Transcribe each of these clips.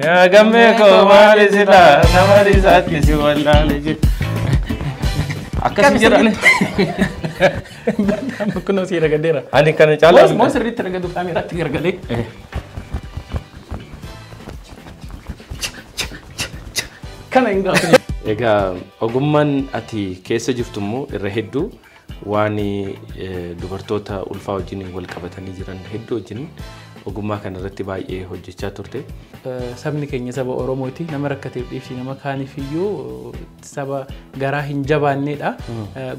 يا جميكو مالي سلا نمري ساتي سي ولا لجي أكاسي جراني كنا سيرة قديرة أنا كان جالس ما سريت ترقدو كاميرا تيجي قلي كان إنجاز إيجا أقومان أتي كيس جفتمو الرهدو واني دوبرتوتا ألفا وجيني والكبتاني جران هدو جين أقوما كان رتبا إيه هجتشا تورتي sabni keenya saba Oromooti nama rakkateef dhiifsi nama kaaniif iyyuu saba garaa hin jabaanneedha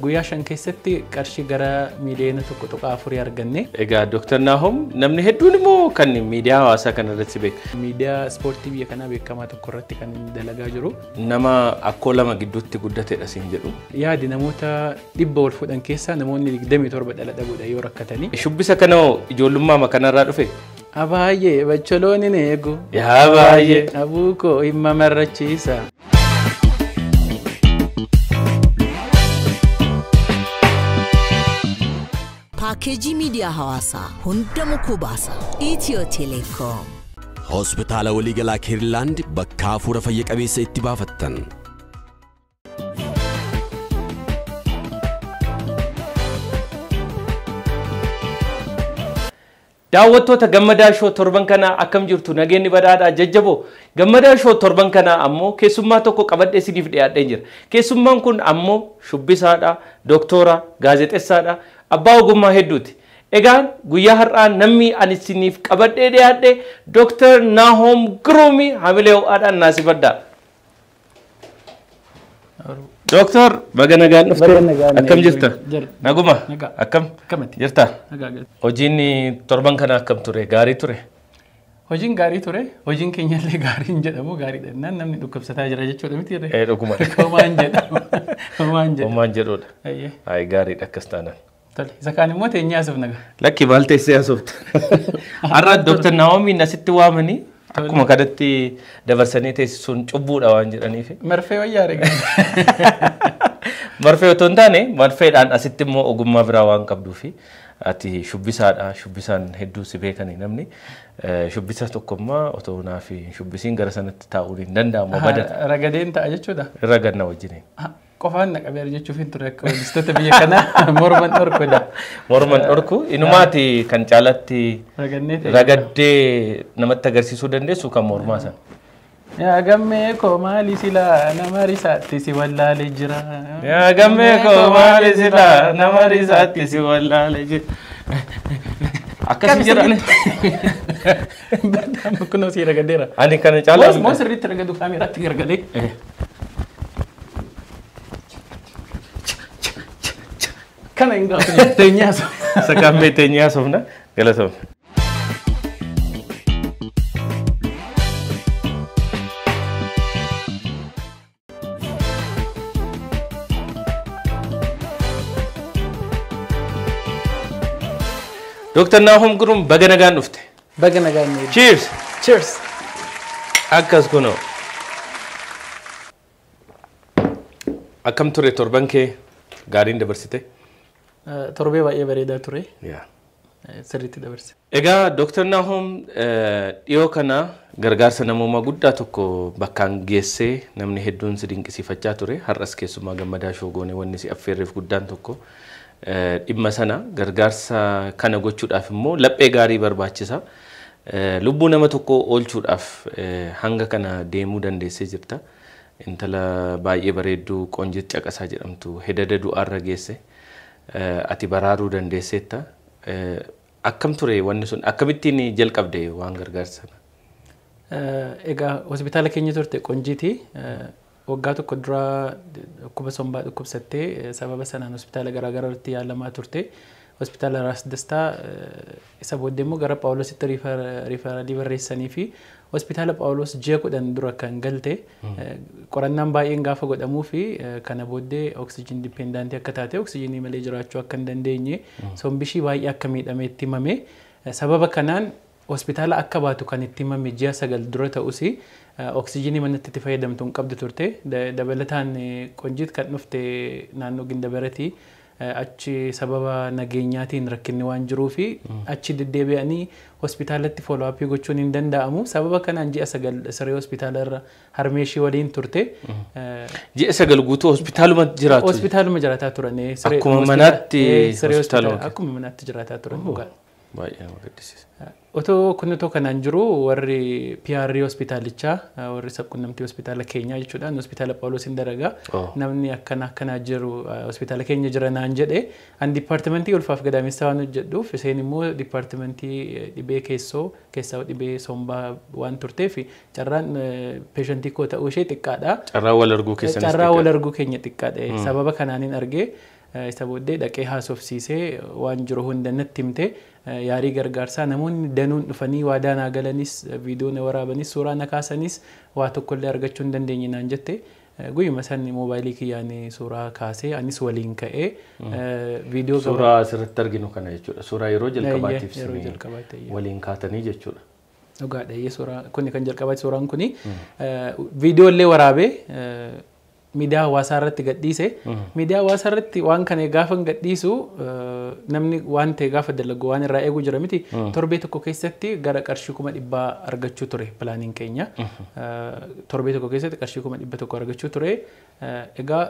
guyyaa shan keessatti qarshii gara miiliyoona 1.4 arganne egaa Dr. Nahom namni hedduun immoo kan miidiyaa hawaasaa kana irratti beeku miidiyaa ispoortii biyya kanaa beekamaa tokko irratti kan dalagaa jiru nama akkoo lama gidduutti guddateedha siin jedhu yaadi namoota 100 wal fudhan keessaa namoonni 27 dhala dhabuudha yoo rakkatanii shubbisa kana ijoollummaa makanarraa dhufe Abaye bacholoni nego ya abaye abuko imma marrachisa Package media hawasa hundamu kubasa Ethio Telecom Hospitala Waligala Kirland bakka fura fayya qabeessa itti baafattan daawwattoota gammadaa shoo torban kana akkam jirtu nageenyi badhaadhaa jajjaboo gammadaa shoo torban kana ammoo keessummaa tokko qabadhee isiniif dhiyaadhee jira keessummaan kun ammoo shubbisaadha doktora gaazexeessaadha abbaa ogummaa hedduuti egaan guyyaa har'aa namni ani isiniif qabadhee dhiyaadhee Dr. Nahom Gurumi hamilee ho'aadhaan naasifadha Doctor, bagaimana gan uftu? Akam jirta? Naguma? Akam? Jirta? Hojiin torban kana akkam ture? Gaarii ture? Hojiin gaarii ture. Hojiin keenya illee gaariin jedhamu gaariidha. Namni dhukkubsataa jira jechuudha miti irree. Dhuguma. Homaan jedhamu. Homaan jedhamu. Homaan jedhudha. Ay gaariidha akkas taanaan. Tole. Isa kaan immoo teenyaa asuuf naga. Lakki maal teessee asuufta? Har'a Dr. Nahomiin asitti waamanii akkuma kadatti dabarsanii teessisuun cubbuudha waan jedhaniif. Marfee wayyaa reega. Marfee otoo hin taane marfeedhaan asitti immoo ogummaa biraa waan qabduufi ati shubbisaadha shubbisaan hedduu si beekanii namni shubbisa tokkommaa otoo naaf shubbisiin gara sanatti taa'uun hin danda'amu badan. Ragadeen ta'a jechuudha. Raganna wajjiniin. Qofaan naqabeera jechuuf hin ture akka walistoota biyya kanaa morman dhorkudha. Morman dhorku inumaati kan caalatti ragaddee namatti agarsiisuu dandeessu kan mormaa sana. Yaa gammee koo maali silaa nama risaatti si wallaalee jira. Yaa gammee koo maali silaa nama risaatti si wallaalee jira. Akkasii jedhani. Kunoo si ragadeera. Ani kana caalaa. Moo sirriitti ragadu kaameeraatti gargalee. Kana ingaaf teenyaa asuuf. Sakammee teenyaa asuufna galatoom. Dr. Nahom Gurum baganagaan dhufte. Baganagaan. Cheers. Cheers. Akkas kuno. Akkam ture torban kee gaariin dabarsite? Torbee baay'ee bareedaa ture. Yaa. Sirriitti dabarse. Egaa Dr. Nahom dhiyoo kana gargaarsa namoomaa guddaa tokko bakkaan geessee namni hedduun si dinqisiifachaa ture. Har'as keessumaa gammadaa shoogoonee wanni si affeerreef guddaan tokko dhimma sana gargaarsa kana gochuudhaaf immoo laphee gaarii barbaachisa. Lubbuu nama tokko oolchuudhaaf hanga kana deemuu dandeessee jirta. Intala baay'ee bareedduu Qoonjit Caqasaa jedhamtu hedada du'aarra geesse. Ati baraaruu dandeesseetta. Akkam ture wanni sun akkamittiin jalqabde waan gargaarsa sana? Egaa hospitaala keenya turte Qoonjiti waggaa tokko dura dhukkuba sombaa dhukkubsattee sababa sanaan hospitaala garaagaraa irratti yaalamaa turte. Hospitaala Raas Dastaa isa booddee immoo gara Phaawulositti riifaraalii barreessanii fi hospitaala Phaawulos ji'a 10 dura kan galte qorannaan baay'een gaafa godhamuu fi kana booddee oksijiin dipendaantii akka taate oksijiinii malee jiraachuu akka hin dandeenye sombishii baay'ee akka miidhame itti himame sababa kanaan hospitaala akka baatu kan itti himame ji'a 9 dura ta'us oksijiinii manatti itti fayyadamtu hin qabdu turte dabalataan Qoonjit kan dhufte naannoo Gindabaratti achi sababa nageenyaatiin rakkinni waan jiruu fi achi deddeebi'anii hospitaalatti follow up gochuun hin danda'amu. Sababa kanaan ji'a 9 siree hospitaala irra harmeeshii waliin turte. Ji'a 9 guutuu hospitaaluma jiraatu. Hospitaaluma jiraataa turan. Akkuma manaatti hospitaaluma. Akkuma manaatti jiraataa turan dhugaa. Baay'ee nama gaddisiisa. Otoo kunitoo kanaan jiru warri PR hospitaalichaa warri sabquunnamtii hospitaala keenyaa jechuudhaan hospitaala Phaawulos Indaragaa namni akkanaa jiru hospitaala keenya jira naan jedhe an dipaartimentii ulfaaf gadaamessa waan hojjedhuuf isheen immoo dipaartimentii dhibee keessaa dhibee sombaa waan turteef carraan peeshantii koo ta'uu ishee xiqqaadha. Carraa wal arguu keessanis carraa wal arguu keenya xiqqaadha. Sababa kanaanin argee isa booddee dhaqee haasofsiisee waan jiru hunda natti himte yaarii gargaarsaa namoonni danuun dhufanii waadaa naa galanis viidiyoo na waraabanis suuraa na kaasanis waa tokkollee argachuu hin dandeenye naan jette guyyuma sanni moobaayilii kiyyaan suuraa kaasee anis waliin ka'ee viidiyoo suuraa asirratti arginu kana jechuudha. Suuraa yeroo jalqabaatiif waliin kaatanii jechuudha. Dhugaadha suuraa kuni kan jalqabaati suuraan kuni viidiyoo illee waraabee miidiyaa hawaasaa irratti gadhiise. Miidiyaa hawaasaa irratti waan kana gaafa gadhiisu namni waan ta'e gaafa dalagu waan irraa eeguu jira miti. Torbee tokko keessatti gara qarshii 100 argachuu ture pilaaniin keenya. Torbee tokko keessatti qarshii 100 argachuu ture. Egaa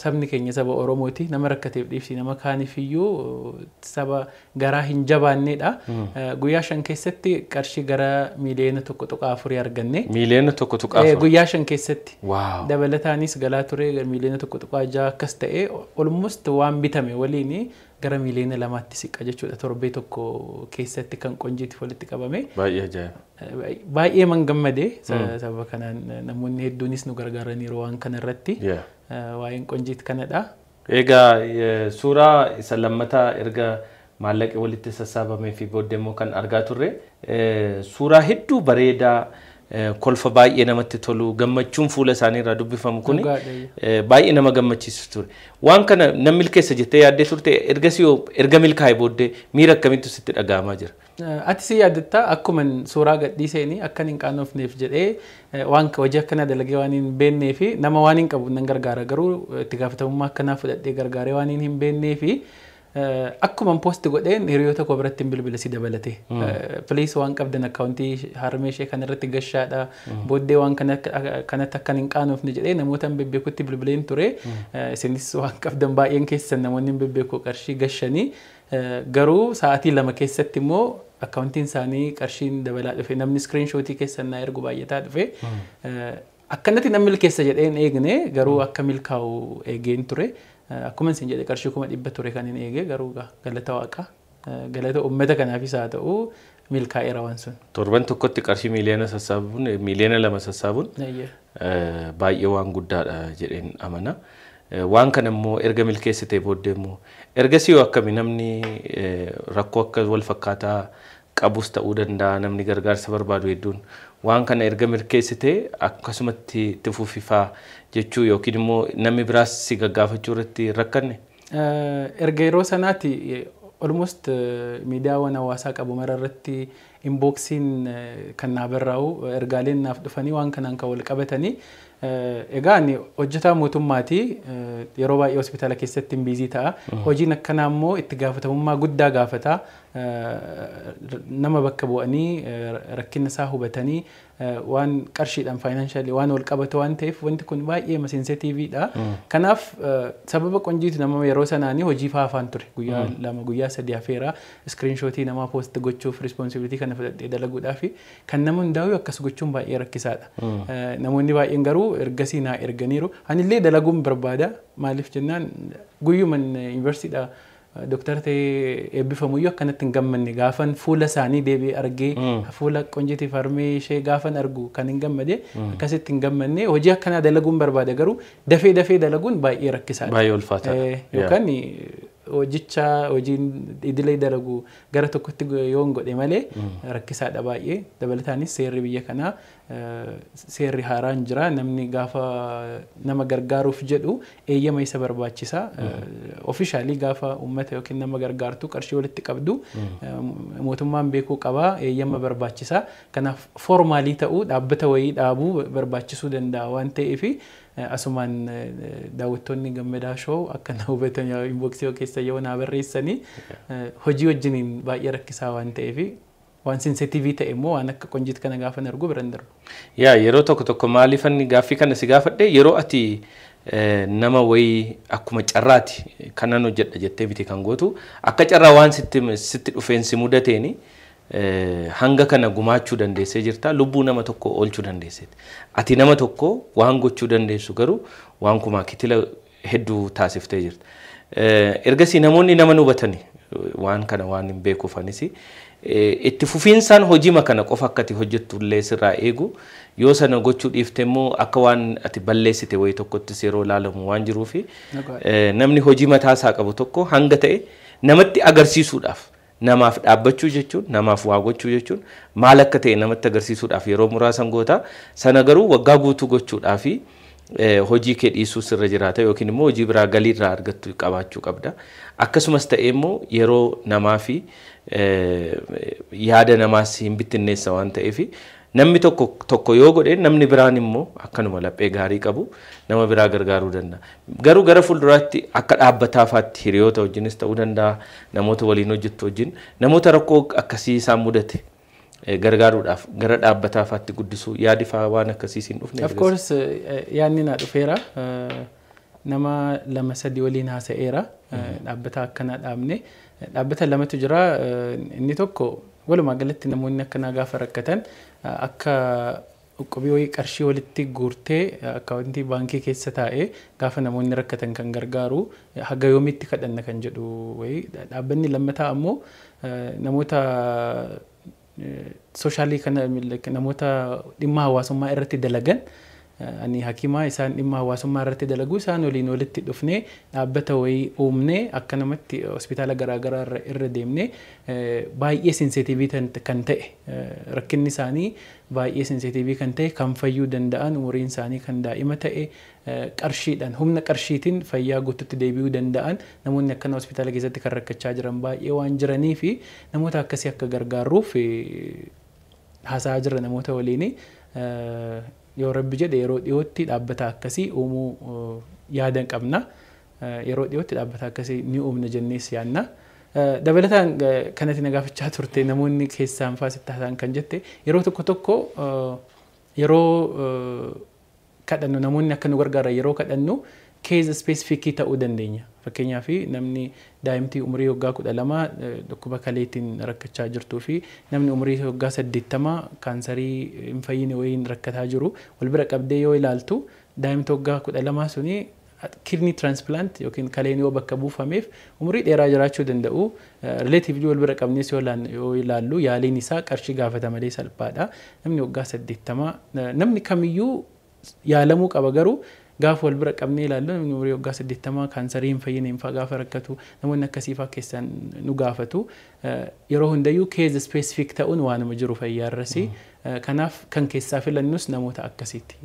sabni keenya saba Oromooti. Nama rakkateef dhiibsi nama kaanifiyyuu saba garaa hin jabaanneedha. Guyyaa 5 keessatti qarshii gara miiliyoona 1.4 arganne. Miiliyoona 1.4 guyyaa 5 keessatti. Dabalataanis galaa ture miiliyoona 1.6 akkas ta'e almost waan bitame waliin gara miiliyoona 2tti siqa jechuudha. Torbee tokko keessatti kan qonjiitti walitti qabame. Baay'ee ajaa'iba. Baay'ee man gammade sababa kanaan namoonni hedduunis nu gargaaraniiru waan kana irratti. Waa'een qonjiitti kanadha. Egaa suuraa isa lammataa erga maallaqi walitti sassaabamee fi booddee immoo kan argaa turre suuraa hedduu bareedaa kolfa baay'ee namatti tolu gammachuun fuula isaanii irraa dubbifamu kuni baay'ee nama gammachiisu ture. Waan kana nam milkeessa jettee yaaddee turte erga milkaa'ee booddee miira akkamitti sitti dhaga'amaa jira? Ati si yaadatta akkuma suuraa gadhiiseeni akkan hin qaanofneef jedhee waan hojii akkana dalagee waan hin beennee fi nama waan hin qabu nan gargaara garuu itti gaafatamummaa akkanaa fudhadhee gargaaree waan hin beennee fi akkuma post godheen hiriyoota koo biratti bilbila si dabalate. Please waan qabdan akkaawuntii harmee ishee kanarratti gashaadha. Booddee waan kanatti akkan hin qaanofne jedhee namoota bebbeekutti bilbileen ture. Isinis waan qabdan baay'een keessan namoonni bebbeekoo qarshii gashanii garuu sa'aatii 2 keessatti immoo akkaawuntiin isaanii qarshiin dabalaa dhufe namni screenshootii keessan na ergu baay'ataa dhufe. Akkanatti namni milkeessa jedheen eegne garuu akka milkaa'u eegeen ture. Akkuma isin jedhe qarshii 100 ture kan hin eege garuu galata waaqa galata uummata kanaafis haa ta'u milkaa'eera waan sun. Torban tokkotti qarshii miiliyoona sassaabuun miiliyoona 2 sassaabuun baay'ee waan guddaadha jedheen amana. Waan kana immoo erga milkeessitee booddee immoo ergasii akkami namni rakkoo akka wal fakkaataa qabus ta'uu danda'a namni gargaarsa barbaadu hedduun waan kana erga milkeessitee akkasumatti itti fufifaa jechuu yookiin immoo namni biraas si gaggaafachuu irratti rakkanne? Erga yeroo sanaatti almost miidiyaawwan hawaasaa qabu mara irratti inboxiin kan naa barraa'u ergaaleen naaf dhufanii waan kanaan kan wal qabatanii egaa ani hojjetaa mootummaati yeroo baay'ee hospitaala keessatti biizii ta'a. Hojiin akkanaa immoo itti gaafatamummaa guddaa gaafata. Nama bakka bu'anii rakkina isaa hubatanii waan qarshiidhaan faayinaanshaali waan wal qabatu waan ta'eef wanti kun baay'ee sensitiiviidha. Kanaaf sababa qonjiitu nama yeroo sanaanii hojii faafaan ture guyyaa 2 guyyaa 3 hafeera screenshootii namaa post gochuuf responsibility kana fudhadhee dalaguudhaaf kan nama hundaa'u akkas gochuun baay'ee rakkisaadha. Namoonni baay'een garuu ergasii naa erganiiru. Anillee dalaguun barbaada maaliif jennaan guyyuma yuunivarsiitiidha. Doktor ta'ee eebbifamuyyuu akkanatti hin gammanne gaafan fuula isaanii deebi'ee argee fuula qonjiitiif harmee ishee gaafan argu kan hin gammade akkasitti hin gammanne hojii akkanaa dalaguun barbaada garuu dafee dalaguun baay'ee rakkisaadha. Baay'ee ulfaataadha. Yookaan hojiin idilee dalagu gara tokkotti yoo hin godhe malee rakkisaadha baay'ee dabalataanis seerri biyya kanaa seerri haaraan jira namni gaafa nama gargaaruuf jedhu eeyyama isa barbaachisa ofishaalii gaafa uummata yookiin nama gargaartu qarshii walitti qabdu mootummaan beekuu qaba eeyyama barbaachisa kanaaf foormaalii ta'uu dhaabbata wayii dhaabuu barbaachisuu danda'a waan ta'eef asumaan daawwattoonni gammadaa shoo akka na hubatan inboxii keessa yoo na barreessanii hojii wajjiniin baay'ee rakkisaa waan ta'eef waan sensitivii ta'e immoo waan akka qonjiit kana gaafa nargu biran darbu. Yaa yeroo tokko maaliifan gaaffii kana si gaafadhe yeroo ati nama wayii akkuma carraati kanan hojjedha jettee biti kan gootu akka carraa waan sitti dhufeensi mudateeni hanga kana gumaachuu dandeessee jirta lubbuu nama tokko oolchuu dandeesseeti. Ati nama tokko waan gochuu dandeessu garuu waan kumaa kitila hedduu taasiftee jirta. Ergasii namoonni nama hubatani waan kana waan hin beekuufanis itti fufiinsaan hojii makana qofa akkati hojjettu illee sirraa eegu yoo sana gochuu dhiifte immoo akka waan ati balleessite wayii tokkotti yeroo laalamu waan jiruufi namni hojii mataa isaa qabu tokko hanga ta'e namatti agarsiisuudhaaf namaaf dhaabbachuu jechuun namaaf waa gochuu jechuun maal akka ta'e namatti agarsiisuudhaaf yeroo muraasan goota sana garuu waggaa guutuu gochuudhaaf hojii kee dhiisuu sirra jiraata yookiin immoo hojii biraa galii irraa argattu qabaachuu qabda akkasumas ta'e immoo yeroo namaa fi yaada namaas hin bittinneessa waan ta'eef namni tokko yoo godhe namni biraan immoo akkanuma laphee gaarii qabu nama biraa gargaaruu danda'a garuu gara fuulduraatti akka dhaabbataafaatti hiriyoota wajjinis ta'uu danda'a namoota waliin hojjettu wajjin namoota rakkoo akkasii isaan mudate gargaaruudhaaf gara dhaabbataafaatti guddisuu yaadi faa waan akkasii siin dhufne. Of course yaadni na dhufeera nama lama sadii waliin haasa'eera dhaabbata akkanaa dhaabne dhaabbata lamatu jira inni tokko walumaa galatti namoonni akkanaa gaafa rakkatan akka qubii qarshii walitti guurtee akkaawuntii baankii keessa taa'ee gaafa namoonni rakkatan kan gargaaru haga yoomitti kadhanna kan jedhu wayii dhaabbanni lammataa ammoo namoota soshaalii kana namoota dhimma hawaasummaa irratti dalagan ani hakimaa isaan dhimma hawaasummaa irratti dalagu isaan walitti dhufnee dhaabbata wayii uumnee akka namatti hospitaala garaagaraa irra deemnee baay'ee sensitiivii kan ta'e rakkinni isaanii baay'ee sensitiivii kan ta'e kan fayyuu danda'an umuriin isaanii kan daa'ima ta'e qarshiidhaan humna qarshiitiin fayyaa guututti deebi'uu danda'an namoonni akkana hospitaala keessatti kan rakkachaa jiran baay'ee waan jiranii fi namoota akkasii akka gargaaruuf haasa'aa jirra namoota waliin yoo rabbi jedhe yeroo dhiyootti dhaabbata akkasii uumuu yaadan qabna yeroo dhiyootti dhaabbata akkasii ni uumna jennees yaanna dabalataan kanatti nagaafachaa turte namoonni keessaan faasitti haasa'an kan jette yeroo tokko yeroo kadhannu namoonni akka nu gargaaran yeroo kadhannu keeza spesifikii ta'uu dandeenya fakkeenyaaf namni daa'imtii umurii waggaa 12 dhukkuba kaleetiin rakkachaa jirtuu fi namni umurii waggaa 80 kaansarii hin fayyine wayiin rakkataa jiru wal bira qabdee yoo ilaaltu daa'imtii waggaa 12 suni kidney transplant yookiin kaleen yoo bakka buufameef umurii dheeraa jiraachuu danda'u relatively wal bira qabnees yoo ilaallu yaaliin isaa qarshii gaafata malee salphaadha namni waggaa 80 namni kamiyyuu yaalamuu qaba garuu gaafa wal bira qabnee ilaallu namni umurii waggaa 80 kaansarii hin fayyine hin gaafa rakkatu namoonni akkasiifaa keessan nu gaafatu yeroo hundayyuu keeza specific ta'uun waanuma jiru fayyaarrasi kanaaf kan keessaa filannus namoota akkasiiti.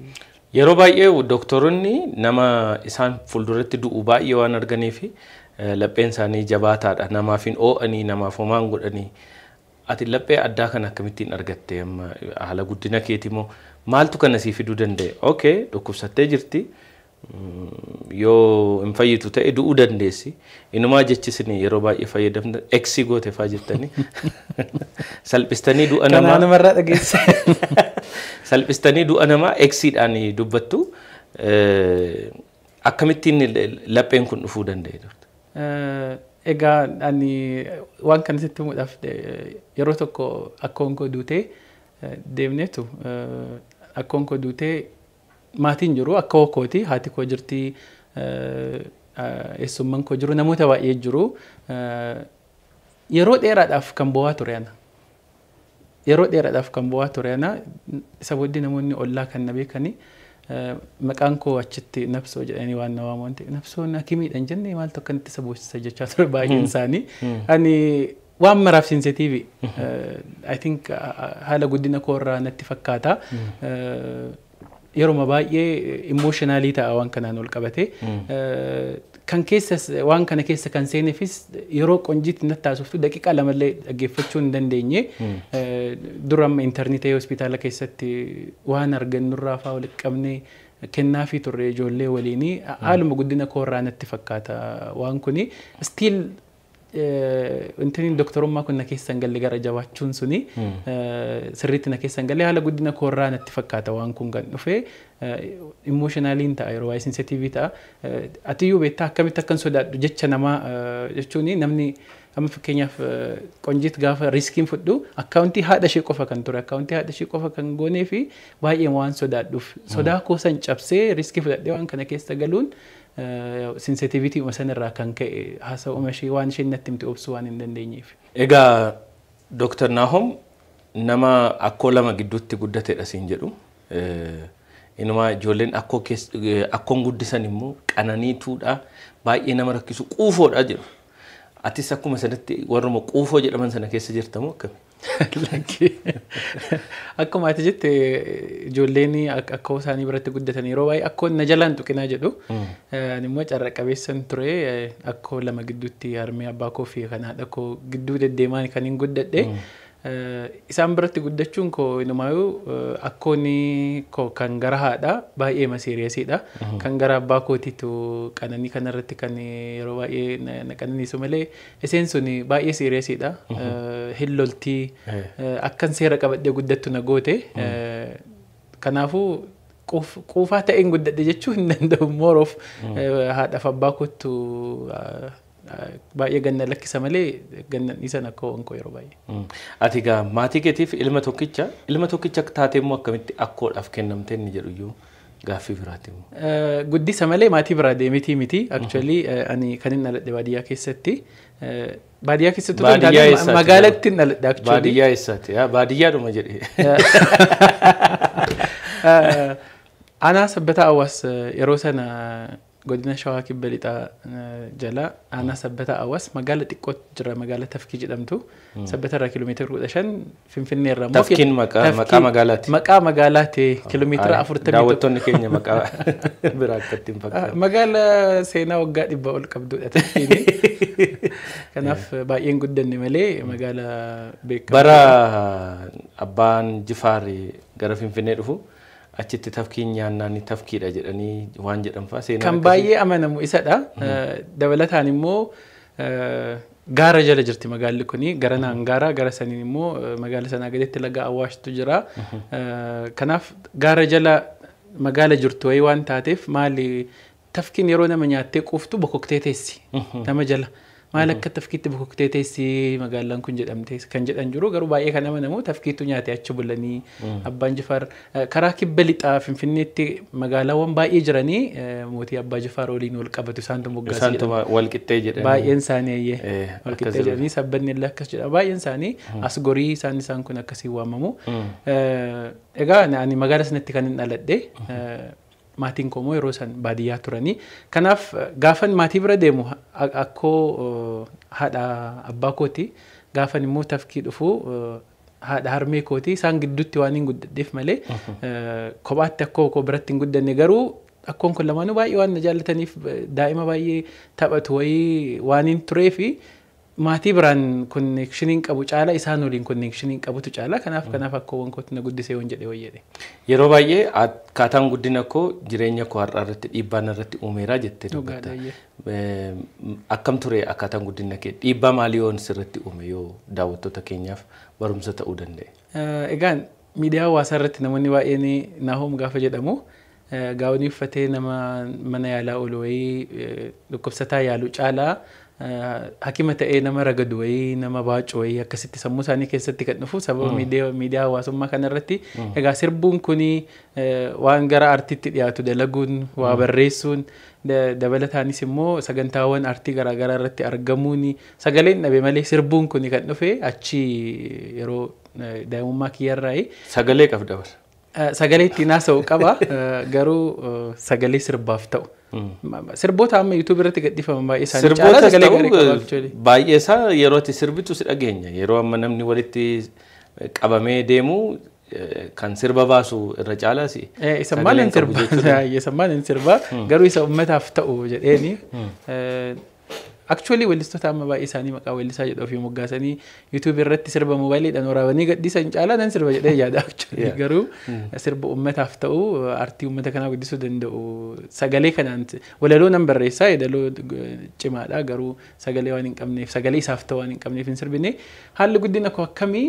Yeroo baay'ee doktoroonni nama isaan fuulduratti du'u baay'ee waan arganiif lapheen isaanii jabaataadha namaaf hin oo'anii namaaf homaan godhanii ati laphee addaa kan akkamittiin argatte amma haala guddina keetii moo maaltu kana sii fiduu danda'e okay dhukkubsattee jirti yoo hin fayyitu ta'e du'uu dandeessi inumaa jechisni yeroo baay'ee fayyadamna eksi goote faa jettanii salphistanii du'a namaa kana namarraa dhageesse salphistanii du'a namaa eksiidhaan dubbattu akkamittiin lapheen kun dhufuu danda'e doktor egaa ani waan kana sitti muudhaaf yeroo tokko akkoon koo duutee deemneetu akkoon koo duutee maatiin jiru akka hokkooti haati koo jirti eessummaan koo jiru namoota baay'ee jiru yeroo dheeraadhaaf kan bo'aa ture ana yeroo dheeraadhaaf kan bo'aa ture ana isa booddee namoonni ollaa kan na beekanii maqaan koo achitti nabsoo jedhanii waan na waaman ta'e nabsoon hakimiidhaan jennee maal tokko itti isa boosisa jechaa ture baay'een isaanii ani waan maraaf sensitiivi. I think haala guddina koorraa natti fakkaata. Yeroo baay'ee emotionally ta'a waan kanaan ol qabate. Kan keessas waan kana keessa kan seenefis yeroo qonjiitti natti taasiftu daqiiqaa lamallee dhaggeeffachuu hin dandeenye. Dura amma intarneetii hospitaala keessatti waan argannurraa fa'aa walitti qabnee kennaafi turre ijoollee waliinii haaluma guddina koorraa natti fakkaata waan kuni still intini doktorummaa kun na keessan galle gara jabaachuun suni sirriitti na keessan galle haala guddina koorraa natti fakkaata waan kun kan dhufe emotionally ta'a yeroo waa'ee sensitivity ta'a atiyyuu beektaa akkamitti akkan sodaadhu jecha namaa jechuun namni amma fakkeenyaaf qonjiit gaafa riskiin fudhu akkaawuntii haadha ishee qofa kan ture akkaawuntii haadha ishee qofa kan goonee fi baay'ee waan sodaadhuuf sodaa koosan cabsee riskii fudhadhee waan kana keessa galuun sensitivity umasan irraa kan ka'e haasa'uma ishee waan isheen natti himte obsuu waan hin dandeenyeef. Egaa Dr. Nahom nama akkoo lama gidduutti guddateedha siin jedhu. Inuma ijoolleen akkoon guddisan immoo qananiituudha baay'ee nama rakkisu quufoodha jedhu. Atis akkuma sanatti warruma quufoo jedhaman sana keessa jirtamoo akkami? Akkuma ati jette ijoolleen akkoo isaanii biratti guddatan yeroo baay'ee akkoon na jalaan tuqinaa jedhu. Ani immoo carra qabeessan ture akkoo lama gidduutti harmee abbaa koo fi kan haadha koo gidduu deddeemaan kan hin guddadhe. Isaan biratti guddachuun koo inumaayyuu akkoonni koo kan gara haadha baay'ee seriyeesiidha. Kan gara abbaa kootiitu qananii kanarratti kan yeroo baay'ee na qananiisu malee isheen sun baay'ee seriyeesiidha. Hin loltii akkan seera qabadhee guddattu na goote. Kanaafuu quufaa ta'een guddadhe jechuu hin danda'u more of haadhaaf abbaa kootu baay'ee ganna lakkisa malee ganna dhiisan akka onkoo yeroo baay'ee. Ati gaa maatii keetiif ilma tokkicha taatee immoo akkamitti akkoodhaaf kennamte inni jedhu iyyuu gaaffii biraati immoo. Guddisa malee maatii biraa deemiti miti. Actually ani kan inni dhaladhe baadiyyaa keessatti. Baadiyyaa keessatti magaalatti hin dhaladhe actually. Baadiyyaa eessaati? Baadiyyaadhuma jedhee. Aanaa Sabbataa Hawaas yeroo sana godina Shawaa Kibba Lixaa jala aanaa Sabbataa Hawaas magaala xiqqoo jira magaala Tafkii jedhamtu Sabbataa irraa kiiloomeetira 15 Finfinnee irraa Tafkiin maqaa magaalaati. Maqaa magaalaati kiiloomeetira 40. Daawwattoonni keenya maqaa biraa akkatti hin fakkaatu. Magaala seenaa waggaa 100 ol qabdudha Tafkiin. Kanaaf baay'een guddanne malee magaala beekamu. Bara abbaan Jifaar gara Finfinnee dhufu achitti tafkiin nyaannaani tafkiidha jedhanii waan jedhanfaa seenaa kan baay'ee amanamu isadha. Dabalataan immoo gaara jala jirti magaalli kuni gara Naangaara gara saniin immoo magaala sanaa gaditti laga Awwaashtu jira. Kanaaf gaara jala magaala jirtu wayii waan taateef maali tafkiin yeroo nama nyaattee quuftu bokoktee teessi nama jala. Maal akka tafkiitti bokoktee teessi magaalaan kun jedhamte kan jedhan jiru garuu baay'ee kan amanamu tafkiitu nyaate achi bulanii abbaan Jifaar karaa Kibba Lixaa Finfinneetti magaalaawwan baay'ee jiranii mootii abbaa Jifaar waliin wal qabatu isaantu moggaasii jedhamu. Isaantu wal qixxee jedhanii. Baay'een isaanii wal qixxee jedhanii sabbanni illee akkas jedha baay'een isaanii as gorii isaan kun akkasii waamamu. Egaa ani magaala sanatti kan hin dhaladhe. Maatiin koo yeroo san baadiyyaa turanii. Kanaaf gaafan maatii bira deemu akkoo haadha abbaa kooti gaafan immoo tafkii dhufu haadha harmee kooti isaan gidduutti waan hin guddadheef malee kophaatti akkoo koo biratti hin guddanne garuu akkoon kun lamaanuu baay'ee waan na jaallataniif daa'ima baay'ee taphatu wayii waan hin tureefi maatii biraan konneekshiniin qabu caala isaan waliin konneekshiniin qabutu caala kanaaf akkoowwan kootti na guddisee waan jedhee wayyeedhe. Yeroo baay'ee akkaataan guddina koo jireenya koo har'aa irratti dhiibbaan irratti uumeera jettee dubbatta. Akkam ture akkaataan guddina kee dhiibbaa maalii yoon sirratti uume yoo daawwattoota keenyaaf barumsa ta'uu danda'e? Egaan miidiyaa hawaasaa irratti namoonni baay'een Nahom gaafa jedhamu gaawonii uffatee nama mana yaalaa oolu wayii dhukkubsataa yaalu caalaa hakima ta'ee nama ragadu wayii nama baacoo wayii akkasitti sammuu isaanii keessatti kan dhufu sababa miidiyaa hawaasummaa kanarratti egaa sirbuun kuni waan gara artiitti dhiyaatu dalaguun waa barreessuun dabalataanis immoo sagantaawwan artii garaagaraa irratti argamuun sagaleen dhabe malee sirbuun kuni kan dhufe achi yeroo daa'imummaa kiyyarraa sagalee qabda bara. sagalee ittiin haasa'u qaba garuu sagalee sirbaaf ta'u. Sirboota amma YouTube irratti gadhiifaman baay'ee isaanii caalaa sagalee gaarii qaba. Baay'ee isaa yeroo itti sirbitu si dhageenya yeroo amma namni walitti qabamee deemu kan sirba baasu irra caalaa si. Isa maaliin sirba? Isa maaliin sirba garuu isa uummataaf ta'u jedheeni. Actually weellistoota amma baay'ee isaanii maqaa weellisaa jedhu ofii moggaasanii YouTube irratti sirba moobaayiliidhaan waraabanii gadhiisan caalaa nan sirba jedhee yaada actually garuu sirba uummataaf ta'u aartii uummata kanaa guddisuu danda'u sagalee kanaan walaloo nan barreessaa yeedaloo cimaadha garuu sagalee waan hin qabneef sagalee isaaf ta'u waan hin qabneef hin sirbine haalli guddina koo akkamii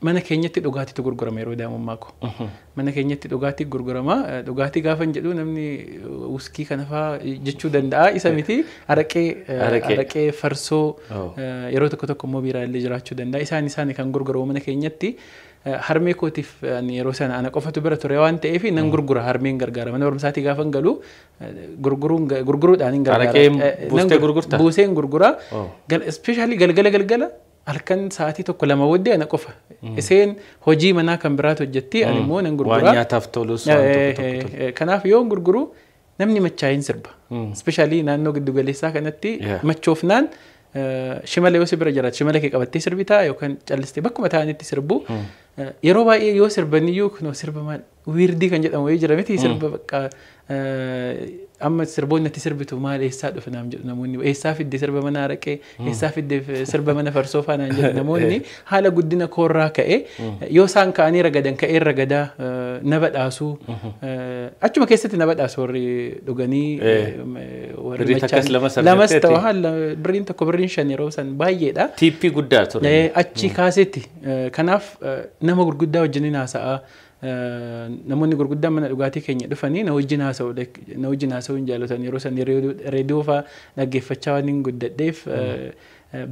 mana keenyatti dhugaatiitu gurgurama yeroo daa'imummaa koo. Mana keenyatti dhugaatii gurgurama. Dhugaatii gaafa jedhu namni wuskii kana fa'aa jechuu danda'a. Isa miti araqee farsoo yeroo tokko tokko immoo biiraallee jiraachuu danda'a. Isaan kan gurguramu mana keenyatti harmee kootiif yeroo sana ana qofatu bira ture waan ta'eef nan gurgura harmeen gargaara. Mana barumsaatii gaafa galu gurguruudhaan hin gargaara. Araqee buustee gurgurtaa? Buuseen gurgura. Especially galgala halkan sa'aatii tokko lama booddee ana qofa. Iseen hojii manaa kan biraatu hojjetti ani immoo nan gurgura. Waan nyaataaf tolus waan tokko. Kanaaf yoo gurguru namni machaa'een sirba. Especially naannoo giddu galeessaa kanatti machoofnaan shimala yoo si bira jiraatu shimala kee qabattee sirbitaa yookaan callistee bakkuma ta'anitti sirbu. Yeroo baay'ee yoo sirbaniyyuu kunoo sirba maal wiirdii kan jedhamu wayii jira miti sirba bakka amma sirboonni ati sirbitu maal eessaa dhufe naam jedhu namoonni eessaa fidde sirba mana araqee eessaa fidde sirba mana farsoo faanaan jedhu namoonni haala guddina koorraa ka'e yoo isaan ka'anii ragadan ka'ee ragadaa na badhaasuu achuma keessatti na badhaasu warri dhuganii birrii takkas lamas ta'u haala birriin tokko birriin 5 yeroo san baay'eedha. Tiippii guddaa ture. Achi kaasetti kanaaf nama gurguddaa wajjiniin haasa'aa. Namoonni gurguddaan mana dhugaatii keenya dhufanii na wajjin haasa'uu hin jaallatan yeroo san reediyoo fa'aa dhaggeeffachaa waan hin guddadheef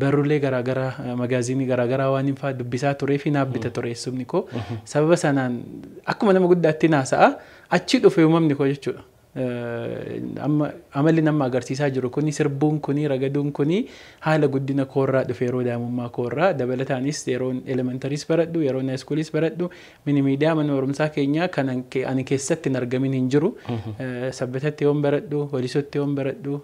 barruulee garaagaraa magaazinii garaagaraa waan hin fa'aa dubbisaa turee fi naaf bita ture eessumni koo sababa sanaan akkuma nama guddaatti haasa'a achii dhufe uumamni koo jechuudha. Amalli nama agarsiisaa jiru kuni sirbuun kuni ragaduun kuni haala guddina koorraa dhufe yeroo daa'imummaa koorraa dabalataanis yeroo elementaries baradhu yeroo haayiskuulis baradhu mini miidiyaa mana barumsaa keenyaa kan ani keessatti hin argamin hin jiru sabbatatti yoon baradhu walisotti yoon baradhu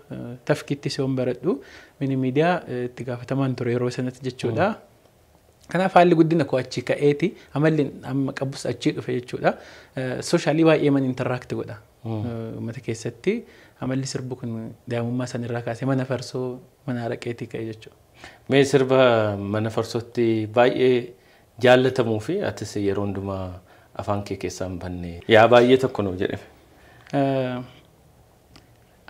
tafkittis yoon baradhu mini miidiyaa itti gaafatamaan ture yeroo sanatti jechuudha. Kanaaf haalli guddina koo achi ka'eeti amalli amma qabus achii dhufe jechuudha. Soshaalii baay'ee man interaakti godha. Uummata keessatti amalli sirbu kun daa'imummaa sanirraa kaasee mana farsoo mana araqeetii ka'e jechuudha. Mee sirba mana farsootti baay'ee jaallatamuu fi atis yeroo hundumaa afaan kee keessaa hin banne yaa baay'ee tokko nuuf jedhame.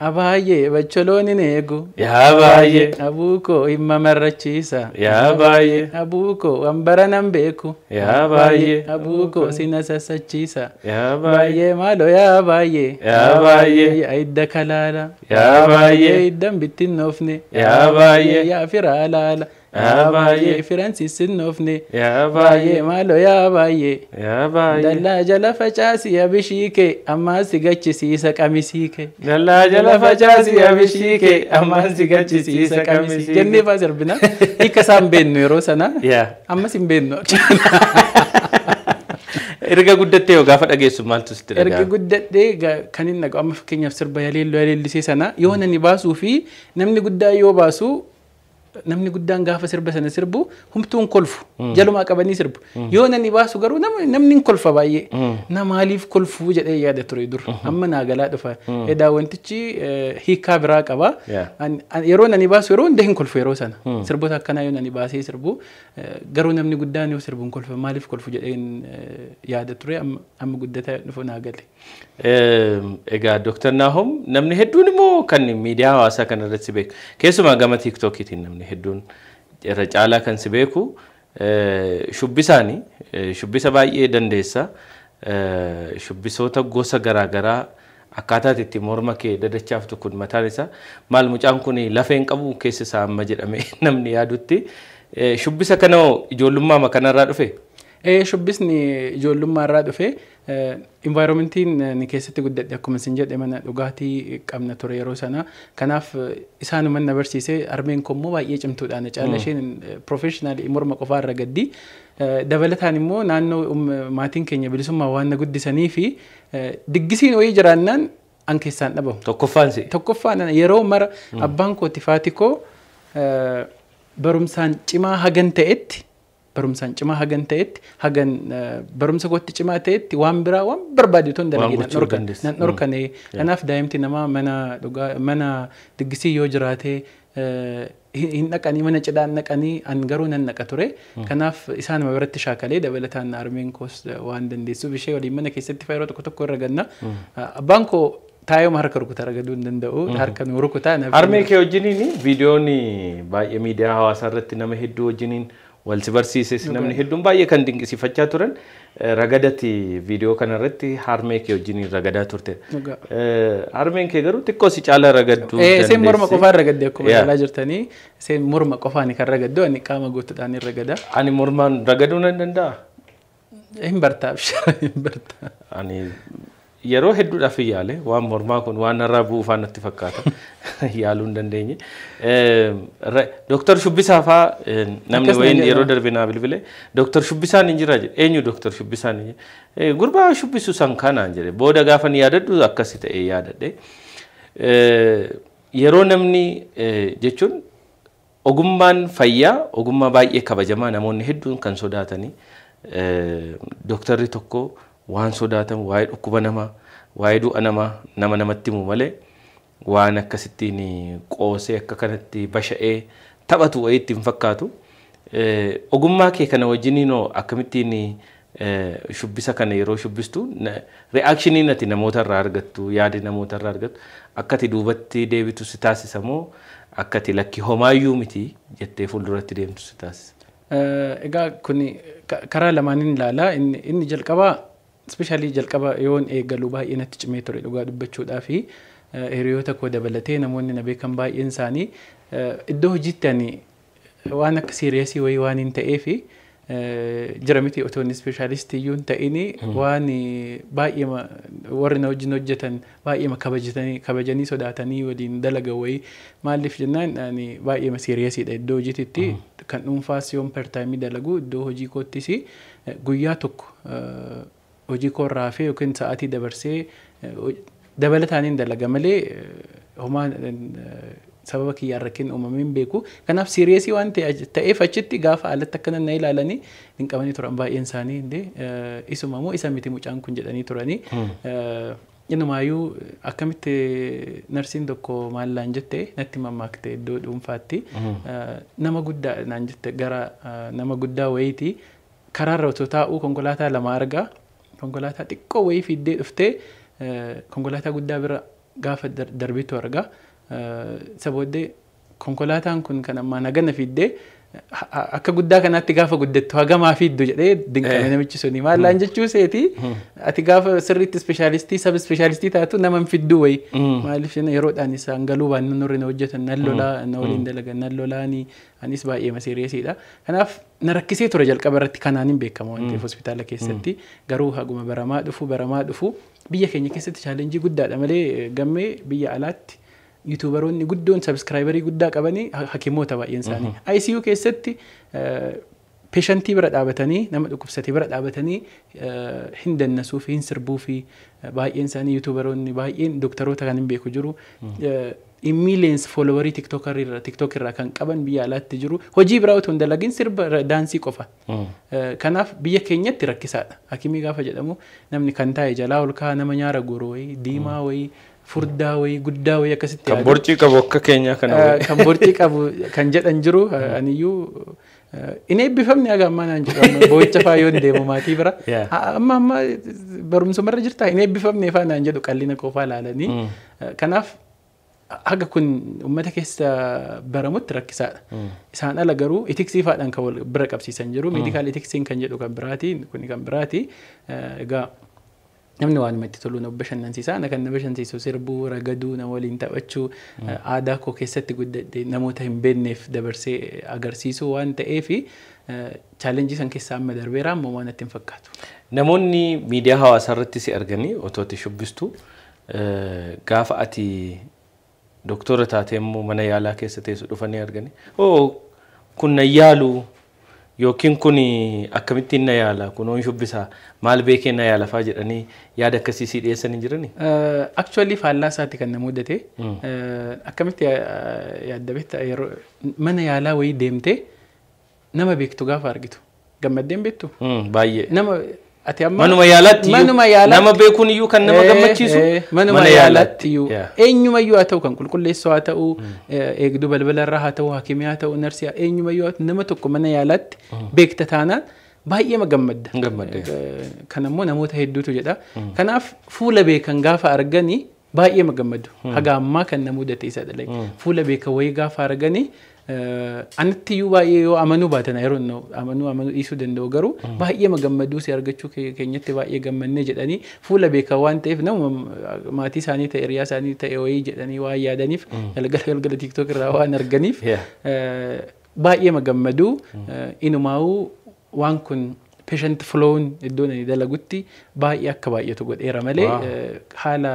Abaay'ee bacholooni neegu. Yaa baay'ee. Abuuko himma marrachiisa. Yaa baay'ee. Abuuko wambara nan beeku. Yaa baay'ee. Abuuko sina sassachiisa. Yaa baay'ee. Maalo yaa baay'ee. Yaa baay'ee. Yaa idda kalaala. Yaa baay'ee. Iddan bittin noofne. Yaa baay'ee. Yaa firaa laala. Yaa baay'ee. Firansis hin noofne. Yaa baay'ee. Maalo yaa baay'ee. Yaa baay'ee. Dallaa jala facaasi abishiike ammaas si gachisiisa qamisiike. Dallaa jala facaasi abishiike ammaas si gachisiisa qamisiike. Jennee faa sirbina. Hiika isaan beennu yeroo sana. Ammas hin beennu. Erga guddattee yoo gaafa dhageessu maaltu sitti dhaga'ama? Erga guddattee kan hin dhagahu amma fakkeenyaaf sirba yaleellisee sana yoo namni baasuu fi namni guddaa yoo baasu namni guddaan gaafa sirba sana sirbu humtuun kolfu jalumaa qabanii sirbu yoo namni baasu garuu namni hin kolfa baay'ee na maaliif kolfuu jedhee yaada ture dur amma naa galaa dhufa edaa wantichi hiikaa biraa qaba yeroo namni baasu yeroo hunda hin kolfu yeroo sana sirboota akkanaa yoo namni baasee sirbu garuu namni guddaan yoo sirbu hin kolfa maaliif kolfu jedheen yaada ture amma guddataa dhufu naa gale. Egaa Dr. Nahom namni hedduun immoo kan miidiyaa hawaasaa kana irratti si beeku keessumaa gama TikTokiitiin namni hedduun irra caalaa kan si beeku shubbisa baay'ee dandeessa shubbisoota gosa garaagaraa akkaataa itti morma kee dadachaaftu kun mataan isaa maal mucaan kun lafeen qabu keessa isaa amma jedhame namni yaadutti shubbisa kana ijoollummaa kanarraa dhufe. Shubbisni ijoollummaa irraa dhufe environmentiin ni keessatti guddadhe akkuma isin jedhe mana dhugaatii qabna ture yeroo sana kanaaf isaanuma na barsiise harmeen koo immoo baay'ee cimtuudhaan caala isheen professionally morma qofaa irra gaddi dabalataan immoo naannoo maatiin keenya bilisummaa waan na guddisanii fi diggisiin wayii jiraannaan an keessaan dhabamu. Tokkoffaan yeroo mara abbaan kooti faati koo barumsaan cimaa hagan ta'etti hagan barumsa kootti cimaa ta'etti waan biraa waan barbaade ton dalagee nan dhorkane. Kanaaf daa'imti namaa mana diggisii yoo jiraate hin dhaqanii mana cidhaa dhaqanii an garuu nan dhaqa ture. Kanaaf isaanuma biratti shaakalee dabalataan armeen koos waan dandeessuuf ishee waliin mana keessatti yeroo tokko irra ganna. Abbaan koo taayoo harka rukutaa ragaduu hin danda'u. Harka nu rukutaa. Armee kee wajjiniin viidiyoon baay'ee miidiyaa hawaasaa irratti nama hedduu wajjiniin wal si barsiises namni hedduun baay'ee kan dinqisiifachaa turan ragadati viidiyoo kana irratti harmee kee wajjiniin ragadaa turte. Harmeen kee garuu xiqqoo si caala ragaduu dandeessi. Seen morma qofaan ragadde akkuma ilaalaa jirtanii seen morma qofaan kan ragaddu ani qaama guutuudhaan hin ragada. Ani mormaan ragaduu nan danda'a. Hin bartaaf hin bartaa. Ani yeroo hedduudhaaf yaale waan mormaa kun waan narraa bu'uufaan natti fakkaata yaaluu hin dandeenye. Dooktar Shubbisaa fa'aa namni wayiin yeroo darbe naa bilbile Dooktar Shubbisaan hin jira jedhe. Eenyu Dooktar Shubbisaan hin jira? Gurbaa shubbisu san kanaan jedhe. Booda gaafa ni yaadadhu akkasi ta'ee yaadadhe. Yeroo namni jechuun ogummaan fayyaa ogummaa baay'ee kabajamaa namoonni hedduun kan sodaatanii dooktarri tokko waan sodaatamu waa'ee dhukkuba namaa waa'ee du'a namaa namatti himu malee waan akkasittiin qoosee akka kanatti basha'ee taphatu wayiitti hin fakkaatu. Ogummaa kee kana wajjiniinoo akkamittiin shubbisa kana yeroo shubbistu reakshinii nati namoota irraa argattu yaada namoota irraa argattu akkati duubatti deebitu si taasisa moo akkati lakki homaayyuu miti jettee fuulduratti deemtu si taasisa? Egaa kun karaa lamaaniin ilaalaa inni jalqabaa especially jalqaba yoon eegalu baay'ee natti cimee ture dhugaa dubbachuudhaa fi hiriyoota koo dabalatee namoonni na beekan baay'een isaanii iddoo hojiitti ani waan akka siiriyeesii wayii waan hin ta'eefi jira miti otoo inni speeshaalistii iyyuu hin ta'ini waan baay'ee warri na wajjin hojjetan baay'ee kabajanii sodaatanii waliin dalaga wayii maaliif jennaan ani baay'ee siiriyeesiidha iddoo hojiitti kan dhuunfaas yoon pertaayimii dalagu iddoo hojii koottis guyyaa tokko hojii koo irraa hafee yookiin sa'aatii dabarsee dabalataaniin dalaga malee homaa sababa kiyyaan rakkin uumameen beeku. Kanaaf siiriyeesii waan ta'eef achitti gaafa alatti akkana na ilaalanii hin qabanii turan baay'een isaanii illee isuma moo isa miti mucaan kun jedhanii turanii. Innumaayyuu akkamitti narsiin tokko maallaan jette natti mammaakte iddoo dhuunfaatti nama guddaa naan jette gara nama guddaa wayiiti karaarra otoo taa'uu konkolaataa lama argaa. Konkolaataa xiqqoo wayii fiddee dhuftee konkolaataa guddaa bira gaafa darbitu argaa. Isa booddee konkolaataan kun kan ammaa nagana fiddee akka guddaa kanaatti gaafa guddettu hagamaa fiddu jedhee dinqame namichi suni maallaan jechuu seeti ati gaafa sirriitti speeshaalistii sab speeshaalistii taatu nama hin fidduu wayi maaliif jenna yeroodhaan isaan galuu baannan nurri na hojjetan nan lolaa na waliin dalagan nan lolaanii anis baay'ee masiiriyeesiidha. Kanaaf na rakkisee ture jalqaba irratti kanaan hin beekamu waan ta'eef hospitaala keessatti garuu haguma baramaa dhufu biyya keenya keessatti chaalenjii guddaadha malee gammee biyya alaatti YouTuberoonni guddoon subscriberii guddaa qabanii hakimoota baay'een isaanii ICU keessatti patientii bira dhaabatanii nama dhukkubsatee bira dhaabatanii hin dannasuu fi hin sirbuu fi baay'een isaanii YouTuberoonni baay'een dooktaroota kan hin beeku jiru millions followerii TikTok irraa kan qaban biyya alaatti jiru hojii biraa otoo hin dalagin sirba daansii qofa. Kanaaf biyya keenyatti rakkisaadha. Hakimii gaafa jedhamu namni kan taa'e jalaa ol ka'a nama nyaara gooroo wayii diimaa wayii furdaa wayii guddaa wayii akkasitti kan borcii qabu akka keenya kana kan borcii qabu kan jedhan jiru aniyyuu inni eebbifamni aga ammaa naan jedhamu boo'icha faa yoo deemu maatii bira amma barumsumarra jirtaa inni eebbifamne faa naan jedhu qallina qofaa ilaalanii kanaaf haga kun ummata keessa baramutti rakkisaadha. Isaan ala garuu itiksii faadhaan kan wal bira qabsiisan jiru meedikaal itiksiin kan jedhu kan biraati kun kan biraati egaa namni waan itti tolu na bashannansiisa ana kan na bashannansiisu sirbuu ragaduu nama waliin taphachuu aadaa koo keessatti guddadhe namoota hin beekneef dabarsee agarsiisu waan ta'eef chaalenjii san keessaa amma darbeera ammoo waan natti hin fakkaatu. Namoonni miidiyaa hawaasaa irratti si arganii otoo itti shubbistu gaafa ati doktora taatee immoo mana yaalaa keessa teessu dhufanii arganii kun na yaalu yookiin kun akkamittiin na yaala kunoon shubbisa maal beekee na yaala faa jedhanii yaada akkasii si dhiyeessan hin jirani? Actually faallaa isaati kan na mudate akkamitti yaadda beektaa yeroo mana yaalaa wayii deemtee nama beektu gaafa argitu gammaddeen beektu? Baay'ee. Nama ati amma manuma yaalaatti nama beekuun iyyuu kan nama gammachiisu manuma yaalaatti iyyuu eenyumayyuu haa ta'u kan qulqulleessoo haa ta'u eegduu balbalarraa haa ta'u haakimii haa ta'u narsii eenyumayyuu haa ta'u nama tokko mana yaalaatti beekta taanaan baay'ee gammadda. Kan ammoo namoota hedduutu jedha. Kanaaf fuula beekan gaafa arganii baay'ee gammadu. Haga ammaa kan na mudate isa dhalai. Fuula beekan wayii gaafa arganii anatti iyyuu baay'ee yoo amanuu baatan yeroo amanuu dhiisuu danda'u garuu baay'ee gammaduu si argachuu keenyatti baay'ee gammannee jedhanii fuula beekan waan ta'eef nama maatii isaanii ta'e hiriyaa isaanii ta'e wayii jedhanii waan yaadaniif galgala TikTok irraa waan arganiif baay'ee gammaduu inumaa'uu waan kun patient flown iddoon inni dalagutti baay'ee akka baay'atu godheera malee haala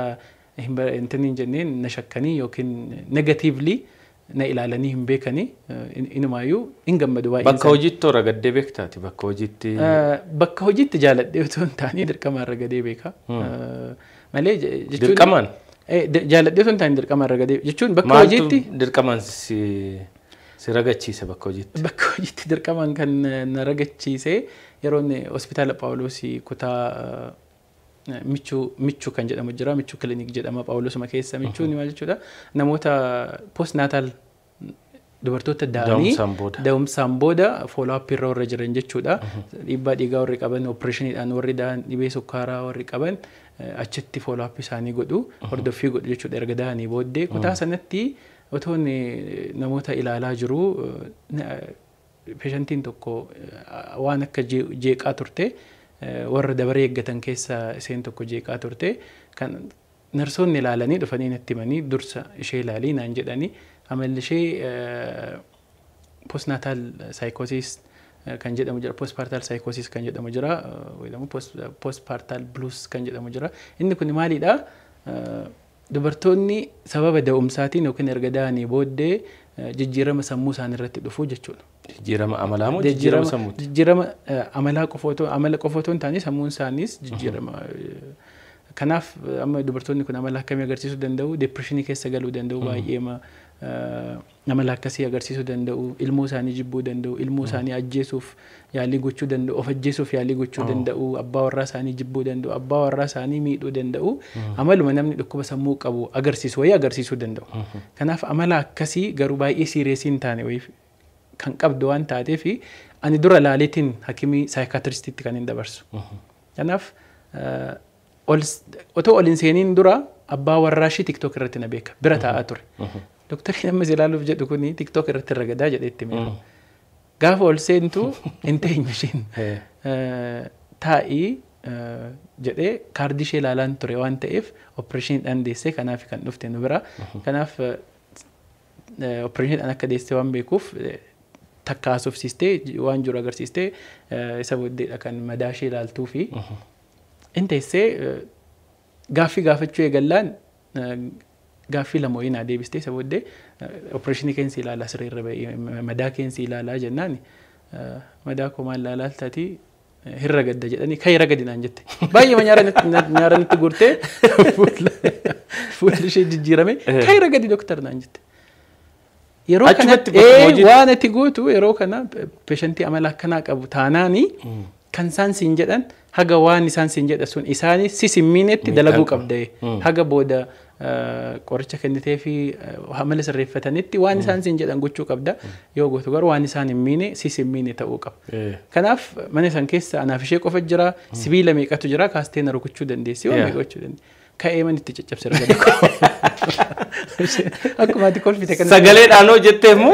intaniin jenneen na shakkanii yookiin negatively na ilaalanii hin beekanii inumaayuu hin gammadu baay'ee. Bakka hojiitti ragaddee beektaati bakka hojiitti. Bakka hojiitti jaaladhee otoo hin taane dirqamaan ragadee beeka. Malee jechuun. Dirqamaan. Jaaladhee otoo hin taane dirqamaan ragadee jechuun bakka hojiitti. Dirqamaan si ragachiise bakka hojiitti. Bakka hojiitti dirqamaan kan na ragachiise yeroo hospitaala Phaawulosii kutaa michuu kan jedhamu jira michuu klinik jedhama Phaawulosuma keessa michuun maal jechuudha namoota postnatal dubartoota da'umsaan booda follow up irra warra jiran jechuudha dhiibbaa dhiigaa warri qaban operationidhaan warri da'an dhibee sukkaaraa warri qaban achitti follow up isaanii godhu hordoffii godhu jechuudha erga da'anii booddee kutaa sanatti otoo namoota ilaalaa jiru patientiin tokko waan akka jeeqaa turte warra dabaree eeggatan keessa isheen tokko jeeqaa turte kan narsoonni ilaalanii dhufanii natti himanii dursa ishee ilaalii naan jedhanii amalli ishee postnatal psychosis kan jedhamu jira postpartal psychosis kan jedhamu jira wayidamu postpartal blues kan jedhamu jira inni kun maalidha dubartoonni sababa da'umsaatiin yookiin erga da'anii booddee jijjiirama sammuu isaanii irratti dhufu jechuudha. Jijjiirama amalaa moo jijjiirama sammuuti? Jijjiirama amalaa qofootoo hin taane sammuun isaaniis jijjiirama. Kanaaf amma dubartoonni kun amala akkamii agarsiisuu danda'u? Depressionii keessa galuu danda'u baay'ee amala akkasii agarsiisuu danda'u. Ilmoo isaanii jibbuu danda'u. Ilmoo isaanii ajjeesuuf yaalii gochuu danda'u. Of ajjeesuuf yaalii gochuu danda'u. Abbaa warraa isaanii jibbuu danda'u. Abbaa warraa isaanii miidhuu danda'u. Amaluma namni dhukkuba sammuu qabu agarsiisu wayii agarsiisuu danda'u. Kanaaf amala akkasii garuu baay'ee siireesii hin taane wayii kan qabdu waan taateef ani dura laaleetiin hakimii saayikaatiristiitti kan hin dabarsu. Kanaaf otoo ol hin seeniin dura abbaa warraa ishii TikTok irratti na beeka bira taa'aa ture. Dooktarri namni ilaaluuf jedhu kuni TikTok irratti ragadaa jedheetti meeqa. Gaafa ol seentu hin teenye ishiin taa'ii jedhee kaardii ishee ilaalaan ture waan ta'eef opereeshiniidhaan deessee kanaaf kan dhufte nu bira. Kanaaf opereeshiniidhaan akka deessee waan beekuuf takka haasofsiistee waan jiru agarsiistee isa booddeedha kan madaa ishee ilaaltuu fi inni teessee gaaffii gaafachuu eegallaan gaaffii lama wayii naa deebistee isa booddee opereeshinii keensi ilaalaa sirriirra ba'ee madaa keensi ilaalaa jennaan madaa koo maal ilaalaa taati hirra gadda jedhanii kan hirra gadi naan jette baay'ee nyaara natti gurtee fuulli ishee jijjiirame kan hirra gadi dooktar naan jette. Yeroo kanatti waan ati gootu yeroo kana patientii amala akkanaa qabu taanaani kan isaan siin jedhan haga waan isaan siin jedhan sun isaanii si simmiinetti dalaguu qabda haga booda qoricha kennitee fi amala sirreeffatanitti waan isaan siin jedhan gochuu qabda yoo gootu garuu waan isaan hin miine si simmiine ta'uu qaba. Kanaaf mana san keessa anaaf ishee qofa jira sibiila meeqatu jira kaastee na rukuchuu dandeessi waan meeqa gochuu dandeessi. Ka'ee manitti caccabse ragada koo. Akkuma ati kolfite kan sagaleedhaan hojjettee immoo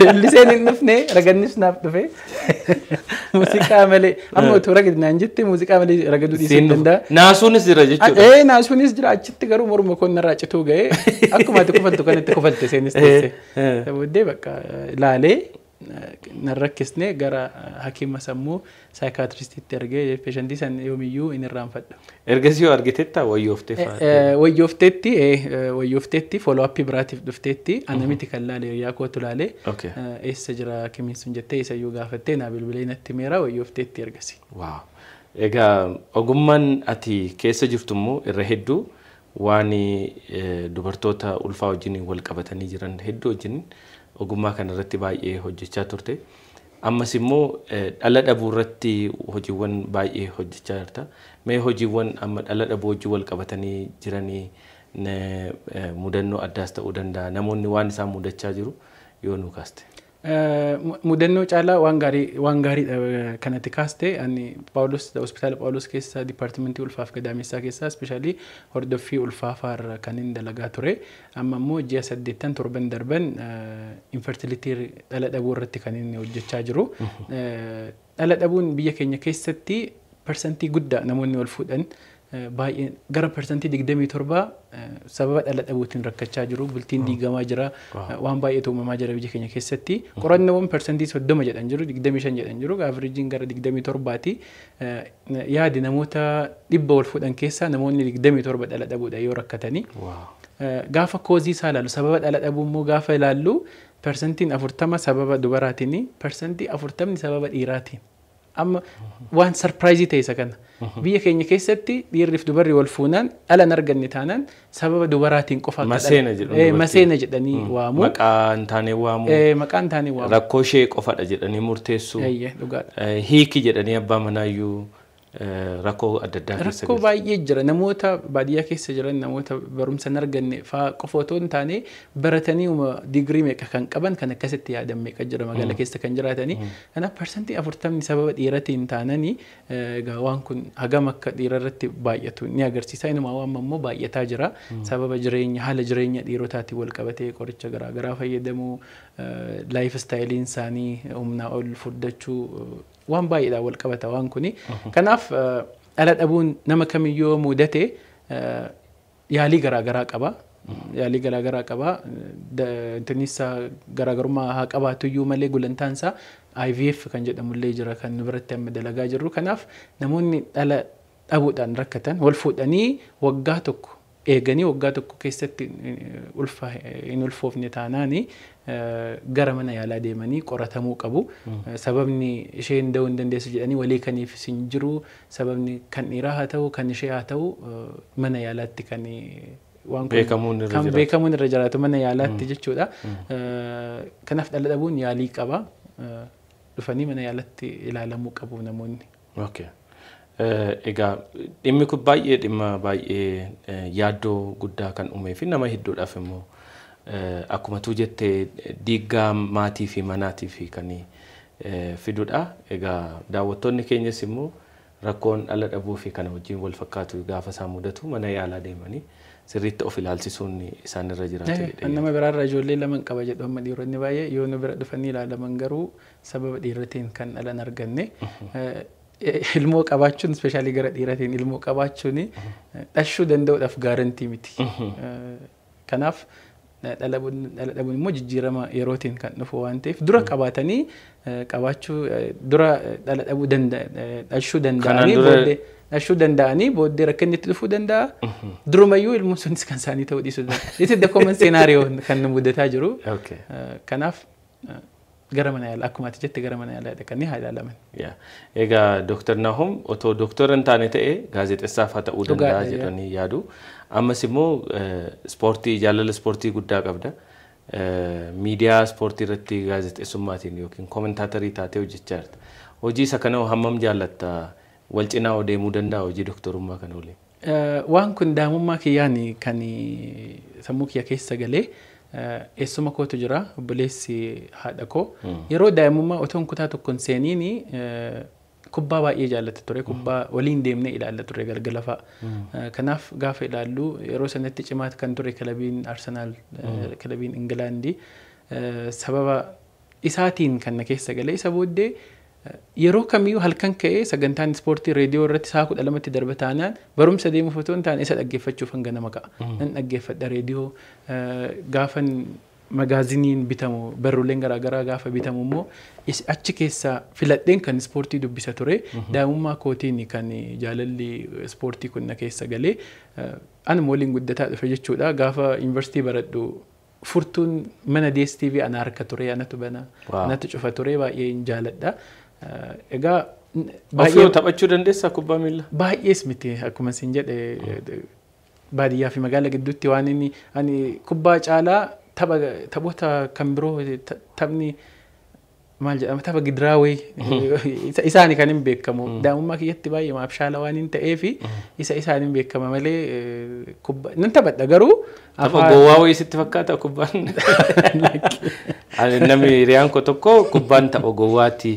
leelliseen hin dhufne ragannis naaf dhufe muuziqaa malee amma utuu ragadi naan jette muuziqaa malee ragaduu dhiisuu danda'a. Naasuunis jira jechuudha. Naasuunis jira achitti garuu morma koo narraa cituu ga'ee akkuma ati kufaltu kanatti kufalte seenis teesse. Booddee bakka laalee narrakkisne gara hakiima sammuu saayikaatiristiitti ergee peeshantii san yoomiyyuu hin irraanfadhu. Ergasii yoo argiteetta wayyoofteetti follow-up biraatiif dhufteetti ana miti kan laale yaa kootu laale eessa jira hakimiin sun jettee isayyuu gaafattee naa bilbilee natti meera wayyoofteetti ergasi. Waaw. Egaa ogummaan ati keessa jirtummoo irra hedduu waan dubartoota ulfaa wajjin wal qabatanii jiran hedduu wajjin ogummaa kana irratti baay'ee hojjechaa turte. Ammas immoo dhala dhabuu irratti hojiiwwan baay'ee hojjechaa jirta. Mee hojiiwwan amma dhala dhabuu wajjin wal qabatanii jiranii mudannoo addaas ta'uu danda'a. Namoonni waan isaan mudachaa jiru yoo nu kaaste. Mudannoo caalaa waan gaarii kanatti kaaste ani hospitaala Phaawulos keessa dipaartimentii ulfaaf gadaamessaa keessa ispeeshaalii hordoffii ulfaafaarra kan hin dalagaa ture. Amma immoo ji'a 8 darban infertilitii dhala dhabuu irratti kan inni hojjechaa jiru. Dhala dhabuun biyya keenya keessatti parsantii guddaa namoonni wal fuudhan baay'ee gara parsantii 27 sababa dhala dhabuutiin rakkachaa jiru. Bultiin diigamaa jira, waan baay'eetu uumamaa jira biyya keenya keessatti. Qorannoowwan parsantii 30 jedhan jiru, 25 jedhan jiru, averaajiin gara 27ti. Yaadi namoota 100 wal fuudhan keessaa namoonni 27 dhala dhabuudha yoo rakkatanii. Gaafa koozii isaa ilaallu sababa dhala dhabuu immoo gaafa ilaallu parsantiin 40 sababa dubaraatiin, parsantii 40 sababa dhiiraatiin. Amma waan sarpiraayizii ta'e isa kana. Biyya keenya keessatti dhiirriif dubarri wal fuunaan dhala hin arganne taanaan sababa dubaraatiin qofa maseena jedhanii waamu. Maqaan taanee waamu. Rakkoo ishee qofadha jedhanii murteessu. Hiiki jedhanii abbaa manaayyuu rakkoo adda addaa keessa rakkoo baay'ee jira. Namoota baadiyyaa keessa jiran namoota barumsa hin arganne fa'aa qofa otoo hin taane baratanii digirii meeqa kan qaban kan akkasitti yaadan meeqa jira magaalaa keessa kan jiraatanii. Kanaaf parsantii 40 sababa dhiiratiin taananii egaa waan kun hagam akka dhiira irratti baay'atu ni agarsiisa. Inuma waan immoo baay'ataa jira. Sababa haala jireenya dhiirotaatiin wal qabatee qoricha garaagaraa fayyadamuu, laayif istaayiliin isaanii humnaa ol furdachuu waan baay'eedhaan wal qabata waan kuni. Kanaaf dhala dhabuun nama kamiyyuu mudate yaalii garaagaraa qaba. Yaalii garaagaraa qaba. Intinisa garaagarummaa haa qabaatu iyyuu malee gulantaansaa IVF kan jedhamullee jira kan nu biratti amma dalagaa jirru. Kanaaf namoonni dhala dhabuudhaan rakkatan wal fuudhanii waggaa tokko eeganii waggaa tokko keessatti hin ulfoofne taanaanii gara mana yaalaa deemanii qoratamuu qabu. Sababni isheen da'uu hin dandeessu jedhanii walii kaniifis hin jiru. Sababni kan dhiiraa haa ta'u kan ishee haa ta'u mana yaalaatti kan beekamuun irra jiraatu mana yaalaatti jechuudha. Kanaaf dhala dhabuun yaalii qaba. Dhufanii mana yaalaatti ilaalamuu qabu namoonni. Egaa dhimmi kun dhimma baay'ee yaaddoo guddaa kan uumee fi nama hedduudhaaf immoo akkuma tu jettee diigaa maatii fi manaatii fi kan fidudha. Egaa daawwattoonni keenyas immoo rakkoon dhala dhabuu fi kana wajjin wal fakkaatu gaafa isaan mudatu mana yaalaa deemanii sirriitti of ilaalchisuun isaan irra jiraatu. Nama biraarraa ijoollee lama qaba jedhu amma dhiironni baay'ee yoo nu bira dhufanii ilaalaman garuu sababa dhiiratiin kan dhala hin arganne. Ilmoo qabaachuun ispeeshaalii gara dhiiratiin ilmoo qabaachuun dhashuu danda'uudhaaf gaarantii miti. Kanaaf dhala dhabuun immoo jijjiirama yerootiin kan dhufu waan ta'eef dura qabaatanii qabaachuu dura dhala dhabuu dhashuu danda'anii booddee rakkinni itti dhufuu danda'a. Durumayyuu ilmoon sunis kan isaanii ta'uu dhiisuu danda'a. This is the common scenario kan nu mudataa jiru. Kanaaf gara mana yaalaa akkuma ati jette gara mana yaalaa dhaqanii haa ilaalaman. Egaa Dr. Nahom otoo doktora hin taane ta'e gaazexeessaaf haa ta'uu danda'a jedhanii yaadu. Ammas immoo jaalala ispoortii guddaa qabda. Miidiyaa ispoortii irratti gaazexeessummaatiin yookiin koomentaatarii taatee hojjechaa jirta. Hojii isa kana hammam jaallatta? Wal cinaa deemuu danda'a hojii doktorummaa kana waliin? Waan kun daa'imummaa kiyyaan kan sammuu kiyya keessa galee eessuma kootu jira obboleessi haadha koo. Yeroo daa'imummaa otoo kutaa tokkoon seeniin kubbaa baay'ee jaallata ture. Kubbaa waliin deemnee ilaalla ture galgala fa'a. Kanaaf gaafa ilaallu yeroo sanatti cimaa kan ture kilabiin Arsenaal, kilabiin Ingilaandii sababa isaatiin kan na keessa galee. Isa booddee yeroo kamiyyuu halkan ka'ee sagantaan ispoortii reediyoo irratti sa'a 12tti darba taanaan barumsa deemuuf otoo hin taane isa dhaggeeffachuuf hanga nama ka'a. Nan dhaggeeffadha reediyoo gaafan magaaziniin bitamu barruuleen garaagaraa gaafa bitamu immoo achi keessaa filadheen kan ispoortii dubbisa ture daa'imummaa kootiin kan jaalalli ispoortii kun na keessa galee anuma waliin guddataa dhufe jechuudha gaafa yuunivarsiitii baradhu furtuun mana DSTV ana harka ture anatu bana anatu cufa ture baay'ee jaaladha egaa baay'ee taphachuu dandeessaa kubbaa miilaa baay'ees miti akkuma isin jedhe baadiyyaa fi magaala gidduutti waan inni ani kubbaa caalaa taphoota kan biroo taphni maal jedhama tapha gidiraawee isaanii kan hin beekamu daa'imummaa kiyyatti baay'ee maabshaala waan hin ta'eef isaaniin beekama malee kubbaa nan taphadha garuu tapha gowwaa wayii sitti fakkaata kubbaan namni hiriyaan koo tokko kubbaan tapha gowwaati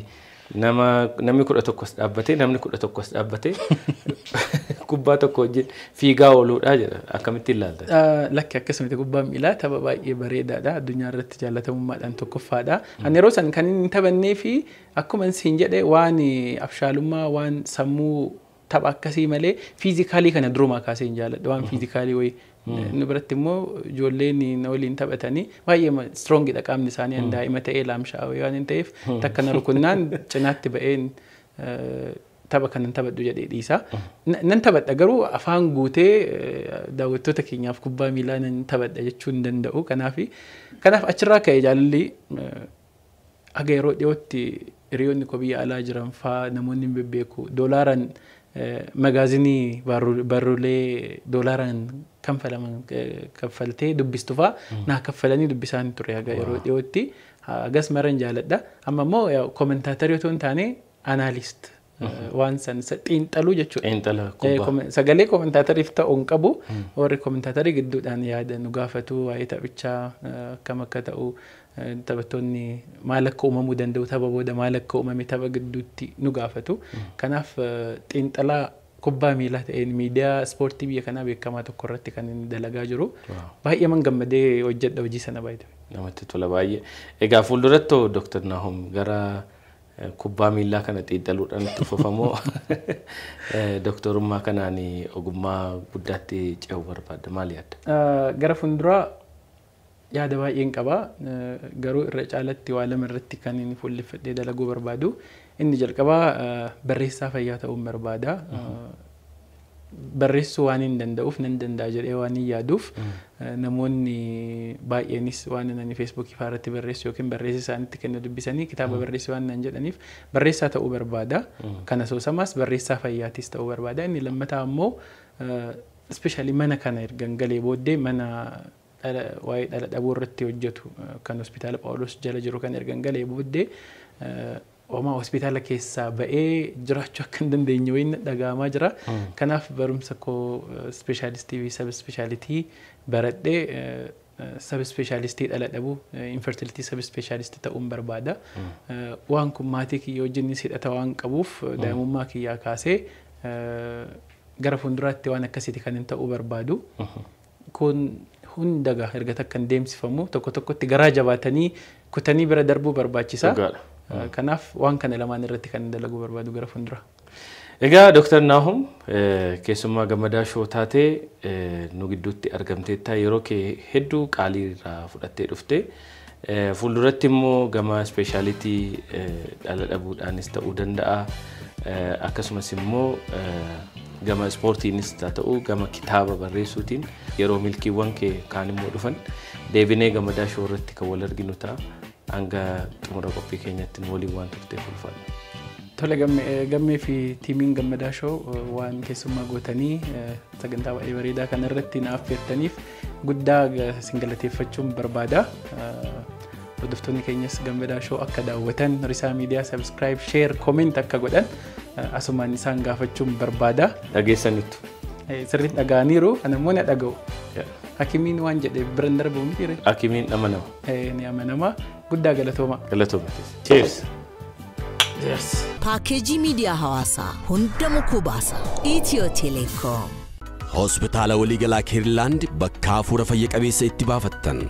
namni 11 dhaabbatee namni 11 dhaabbatee kubbaa tokko wajjin fiigaa ooluudha jedha akkamitti ilaalta lakki akkasumatti kubbaan miilaa tapha baay'ee bareedaadha addunyaa irratti jaalatamummaadhaan tokkoffaadha ani yeroo san kan inni taphannee fi akkuma isin jedhe waan abshaalummaa waan sammuu tapha akkasii malee fiizikaalii kana durumaa kaasee hin jaaladha waan fiizikaalii wayii nu biratti immoo ijoolleen waliin taphatanii baay'ee strongidha qaamni isaanii daa'ima ta'ee laamshaa'ee waan hin ta'eef takka na rukunnaan cinaatti ba'een tapha kanan taphadhu jedhee dhiisa nan taphadha garuu afaan guutee daawwattoota keenyaaf kubbaa miilaa nan taphadha jechuu hin danda'u kanaaf achirraa ka'ee jaalalli aga yeroo dhiyootti hiriyoonni koo biyya alaa jiran faa namoonni hin bebbeeku doolaaraan magaazinii barruulee doolaaraan kaffaltee dubbistu faa naa kaffalanii dubbisaan ture aga yeroo dhiyootti agas maran jaaladha amma immoo koomentaatarii otoo hin taane analist waan san xiinxaluu jechuudha sagalee koomentaatariif ta'uun qabu warri koomentaatarii gidduudhaan yaada nu gaafatu waa'ee taphichaa akkam akka ta'u taphattoonni maal akka uumamuu danda'u tapha booda maal akka uumame tapha gidduutti nu gaafatu kanaaf xiinxalaa kubbaa miilaa ta'een miidiyaa ispoortii biyya kanaa beekamaa tokko irratti kan dalagaa jiru baay'ee man gammadee hojjedha hojii sana baay'ee namatti tola baay'ee egaa fuulduratti Dr. Nahom gara kubbaa miilaa kana xiinxaluudhaan itti fufamoo doktorummaa kanaan ogummaa guddaatti ce'uu barbaadda maal yaadda gara fuulduraa yaada baay'een qaba garuu irra caalatti waa lama irratti kan inni fuulleffadhee dalaguu barbaadu inni jalqabaa barreessaa fayyaa ta'uun barbaada barreessuu waan hin danda'uuf nan danda'a jedhee waan hin yaaduuf namoonni baay'eenis waan inni feesbuukii irratti barreessu yookiin barreessi isaanitti kennu dubbisanii kitaaba barreessu waan nan jedhaniif barreessaa ta'uu barbaada kana soosamaas barreessaa fayyaatis ta'uu barbaada inni lammataa ammoo ispeeshaalii mana kana ergan galee booddee mana waa'ee dhala dhabuu irratti hojjetu kan hospitaala Phaawulos jala jiru kan ergan galee booddee Oma hospitaala keessaa ba'ee jiraachuu akka hin dandeenye wayin dhaga'amaa jira. Kanaaf barumsa koo speeshaalistii fi sab speeshaalitii baradhee sab speeshaalistii dhala dhabuu infertilitii sab speeshaalistii ta'uun barbaada. Waan kun maatii kiyya wajjinis hidhata waan qabuuf daa'imummaa kiyyaa kaasee gara fuulduraatti waan akkasiiti kan hin ta'uu barbaadu. Kun hundagaa erga takka hin deemsifamu tokko tokkotti garaa jabaatanii kutanii bira darbuu barbaachisa. Kanaaf waan kana lamaan irratti kan dalaguu barbaadu gara fuuldura. Egaa Dr. Nahom keessummaa gammadaa shoo taatee nu gidduutti argamteetta yeroo kee hedduu qaalii irraa fudhattee dhufte fuulduratti immoo gama speeshaalitii dhala dhabuudhaanis ta'uu danda'a akkasumas immoo gama ispoortiinis ta'uu gama kitaaba barreessuutiin yeroo milkiiwwan kee kaan immoo dhufan deebinee gammadaa shoo irratti kan wal arginu ta'a. Hanga xumura qophii keenyatti waliin waan turteef ulfaadha. Tole gammee fi tiimiin gammadaa shoo waan keessummaa gootanii sagantaa baay'ee bareedaa kana irratti na affeertaniif guddaa isin galateeffachuun barbaada. Hordoftoonni keenyas gammadaa shoo akka daawwatan risaa miidiyaa subscribe share comment akka godhan asumaan isaan gaafachuun barbaada. Dhageessaniitu. Sirriitti dhaga'aniiru anammoo na dhaga'u. Hakimiin waan jedhe biran darbu mitiire. Hakimiin amanama. Ni amanama. Guddaa galatooma. Galatooma. Cheers. Yes. Paakeejii miidiyaa hawaasaa hunda mukuu baasa. Itiyoo Teleekoom. Hospitaala waliigalaa Keerilaand bakka hafuura fayya qabeessa itti baafattan.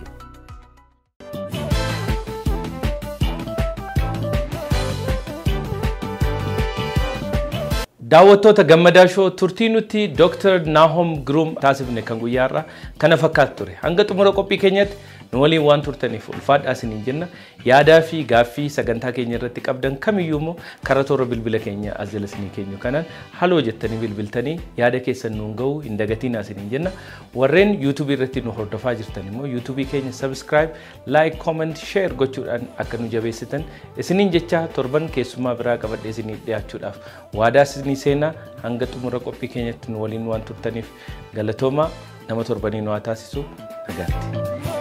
daawwattoota gammadaa shoo turtii nuti Dr. Nahom Groom taasifne kan guyyaarraa kana fakkaatu ture hanga xumura qophii keenyatti nu waliin waan turtaniif ulfaadhaa isiniin jenna. Yaadaa fi gaaffii sagantaa keenya irratti qabdan kamiyyuu immoo karaa toora bilbila keenya as jala isinii keenyu kanaan haloo jettanii bilbiltanii yaada keessan nuun ga'uu hin dagatinaa isiniin jenna. Warreen YouTube irratti nu hordofaa jirtan immoo YouTube keenya subscribe, like, comment, share gochuudhaan akka nu jabeessitan isiniin jecha torban keessummaa biraa qabadhee isiniif dhiyaachuudhaaf waadaa isinii seenaa hanga xumura qophii keenyatti nu waliin waan turtaniif galatoomaa nama torbanii nu haa taasisu nagaatti.